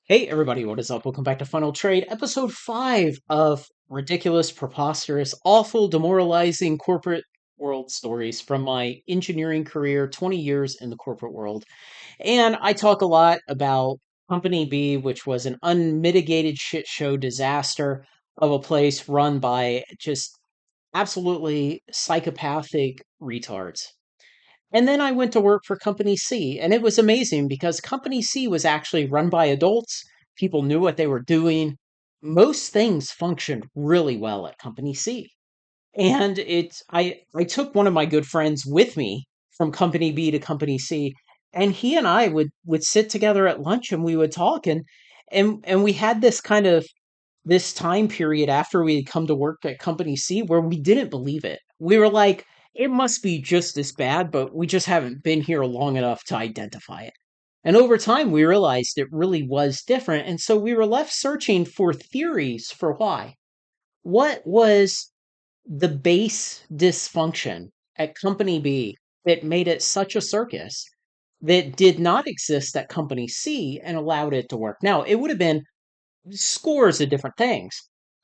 Hey everybody, what is up? Welcome back to Final Trade, episode 5 of ridiculous, preposterous, awful, demoralizing corporate world stories from my engineering career, 20 years in the corporate world. And I talk a lot about Company B, which was an unmitigated shit show disaster of a place run by just absolutely psychopathic retards. And then I went to work for Company C, and it was amazing because Company C was actually run by adults. People knew what they were doing. Most things functioned really well at Company C. And I took one of my good friends with me from Company B to Company C, and he and I would sit together at lunch and we would talk and we had this kind of this time period after we had come to work at Company C where we didn't believe it. We were like, it must be just as bad, but we just haven't been here long enough to identify it. And over time, we realized it really was different. And so we were left searching for theories for why. What was the base dysfunction at Company B that made it such a circus that did not exist at Company C and allowed it to work? Now, it would have been scores of different things.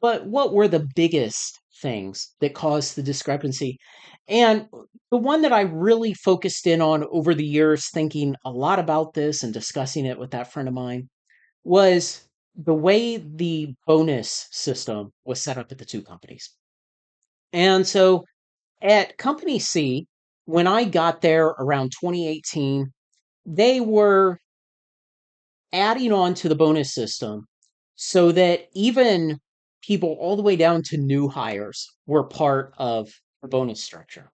But what were the biggest things that caused the discrepancy? And the one that I really focused in on over the years, thinking a lot about this and discussing it with that friend of mine, was the way the bonus system was set up at the two companies. And so at Company C, when I got there around 2018, they were adding on to the bonus system so that even people all the way down to new hires were part of the bonus structure.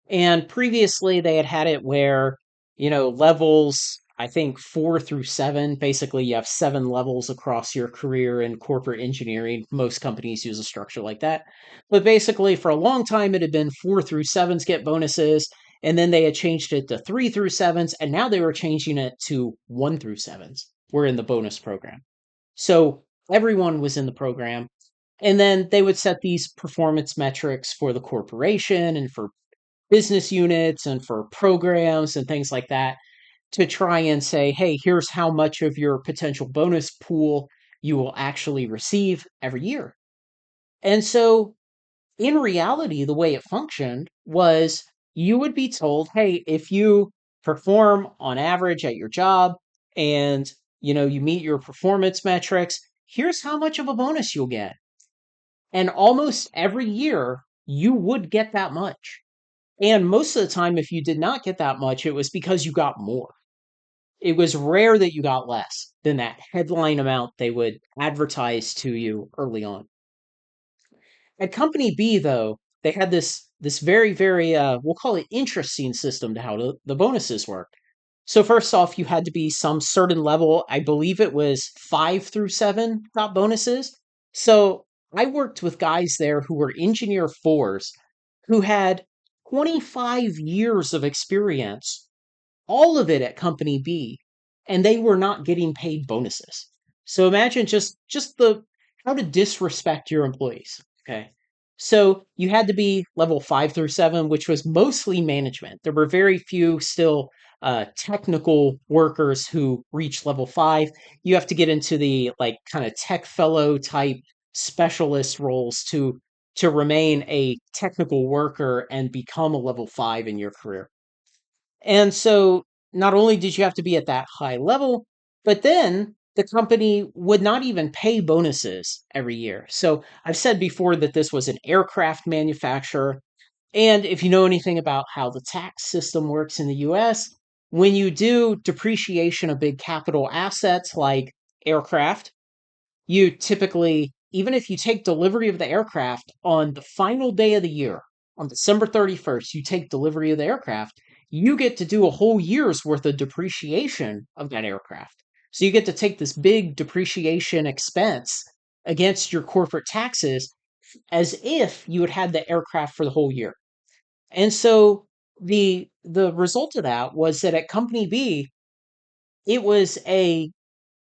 And previously they had it where, levels, I think 4 through 7, basically you have 7 levels across your career in corporate engineering. Most companies use a structure like that. But basically for a long time it had been 4 through 7s get bonuses. And then they had changed it to 3 through 7s. And now they were changing it to 1 through 7s. We're in the bonus program. So everyone was in the program. And then they would set these performance metrics for the corporation and for business units and for programs and things like that to try and say, hey, here's how much of your potential bonus pool you will actually receive every year. And so in reality, the way it functioned was you would be told, hey, if you perform on average at your job and you meet your performance metrics, here's how much of a bonus you'll get. And almost every year you would get that much. And most of the time, if you did not get that much, it was because you got more. It was rare that you got less than that headline amount they would advertise to you early on. At Company B, though, they had this very, very we'll call it interesting system to how the bonuses work. So first off, you had to be some certain level. I believe it was 5 through 7 got bonuses. So I worked with guys there who were engineer fours who had 25 years of experience, all of it at Company B, and they were not getting paid bonuses. So imagine just the how to disrespect your employees. Okay. So you had to be level 5 through 7, which was mostly management. There were very few still technical workers who reached level 5. You have to get into the like kind of tech fellow type specialist roles to remain a technical worker and become a level 5 in your career. And so not only did you have to be at that high level, but then the company would not even pay bonuses every year. So I've said before that this was an aircraft manufacturer. And if you know anything about how the tax system works in the US, when you do depreciation of big capital assets like aircraft, you typically, even if you take delivery of the aircraft on the final day of the year, on December 31st, you take delivery of the aircraft, you get to do a whole year's worth of depreciation of that aircraft. So you get to take this big depreciation expense against your corporate taxes as if you had had the aircraft for the whole year. And so the result of that was that at Company B, it was a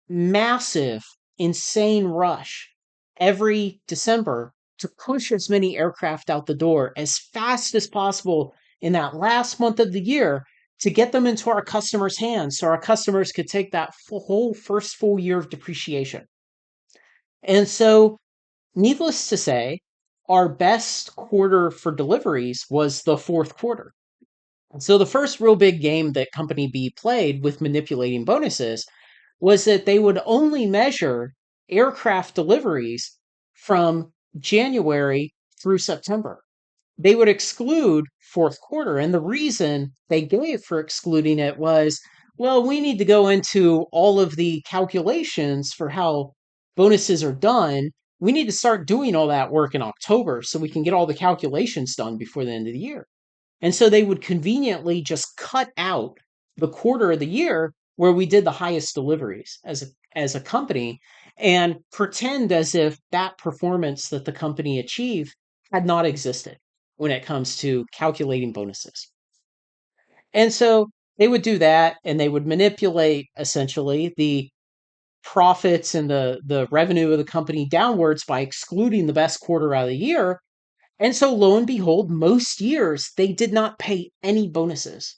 massive, insane rush every December to push as many aircraft out the door as fast as possible in that last month of the year to get them into our customers' hands so our customers could take that whole first full year of depreciation. And so, needless to say, our best quarter for deliveries was the fourth quarter. So, the first real big game that Company B played with manipulating bonuses was that they would only measure aircraft deliveries from January through September. They would exclude fourth quarter. And the reason they gave for excluding it was, well, we need to go into all of the calculations for how bonuses are done. We need to start doing all that work in October so we can get all the calculations done before the end of the year. And so they would conveniently just cut out the quarter of the year where we did the highest deliveries as a company and pretend as if that performance that the company achieved had not existed when it comes to calculating bonuses. And so they would do that and they would manipulate essentially the profits and the revenue of the company downwards by excluding the best quarter out of the year. And so lo and behold, most years they did not pay any bonuses.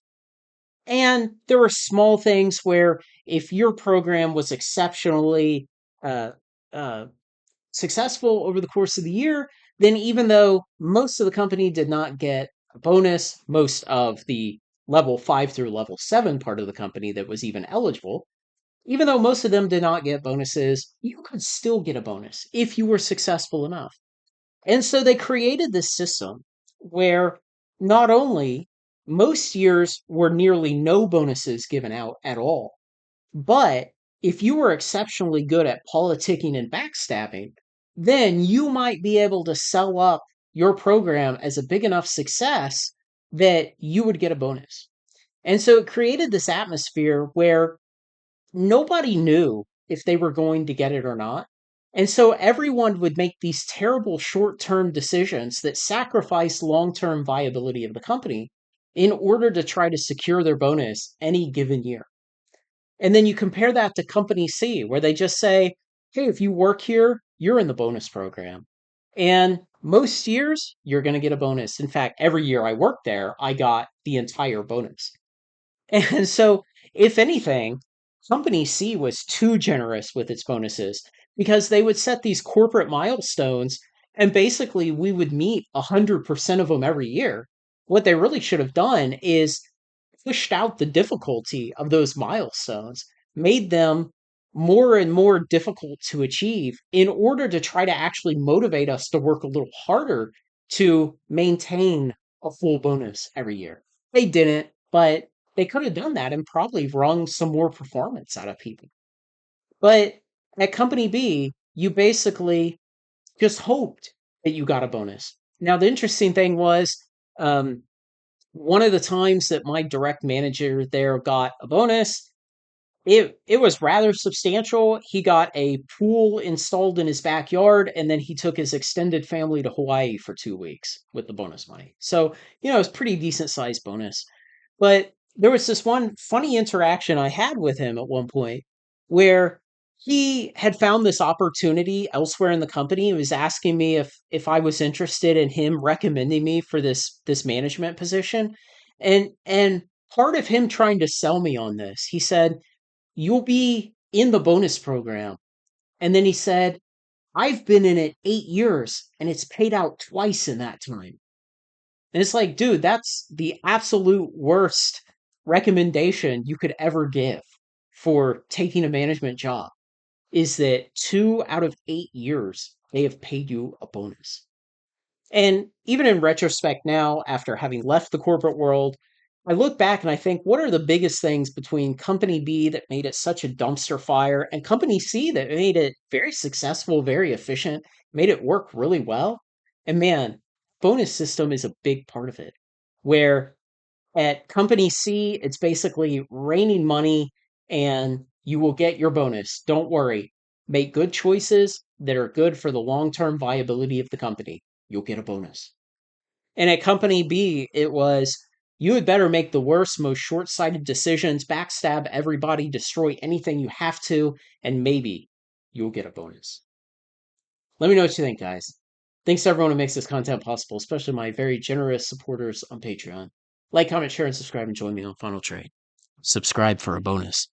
And there were small things where if your program was exceptionally uh, uh, successful over the course of the year, then even though most of the company did not get a bonus, most of the level 5 through level 7 part of the company that was even eligible, even though most of them did not get bonuses, you could still get a bonus if you were successful enough. And so they created this system where not only most years were nearly no bonuses given out at all, but if you were exceptionally good at politicking and backstabbing, then you might be able to sell up your program as a big enough success that you would get a bonus. And so it created this atmosphere where nobody knew if they were going to get it or not. And so everyone would make these terrible short term decisions that sacrifice long term viability of the company in order to try to secure their bonus any given year. And then you compare that to Company C, where they just say, hey, if you work here, you're in the bonus program. And most years, you're going to get a bonus. In fact, every year I worked there, I got the entire bonus. And so, if anything, Company C was too generous with its bonuses because they would set these corporate milestones and basically we would meet 100% of them every year. What they really should have done is pushed out the difficulty of those milestones, made them more and more difficult to achieve in order to try to actually motivate us to work a little harder to maintain a full bonus every year. They didn't, but they could have done that and probably wrung some more performance out of people. But at Company B, you basically just hoped that you got a bonus. Now, the interesting thing was, um, one of the times that my direct manager there got a bonus, it was rather substantial. He got a pool installed in his backyard, and then he took his extended family to Hawaii for 2 weeks with the bonus money. So, it was pretty decent sized bonus. But there was this one funny interaction I had with him at one point where he had found this opportunity elsewhere in the company. He was asking me if I was interested in him recommending me for this management position. And part of him trying to sell me on this, he said, "You'll be in the bonus program." And then he said, "I've been in it 8 years and it's paid out twice in that time." And it's like, dude, that's the absolute worst recommendation you could ever give for taking a management job is that 2 out of 8 years they have paid you a bonus. And even in retrospect now, after having left the corporate world, I look back and I think, what are the biggest things between Company B that made it such a dumpster fire and Company C that made it very successful, very efficient, made it work really well? And man, bonus system is a big part of it. Where at Company C, it's basically raining money and you will get your bonus. Don't worry. Make good choices that are good for the long term viability of the company. You'll get a bonus. And at Company B, it was you had better make the worst, most short sighted decisions, backstab everybody, destroy anything you have to, and maybe you'll get a bonus. Let me know what you think, guys. Thanks to everyone who makes this content possible, especially my very generous supporters on Patreon. Like, comment, share, and subscribe, and join me on Funnel Trade. Subscribe for a bonus.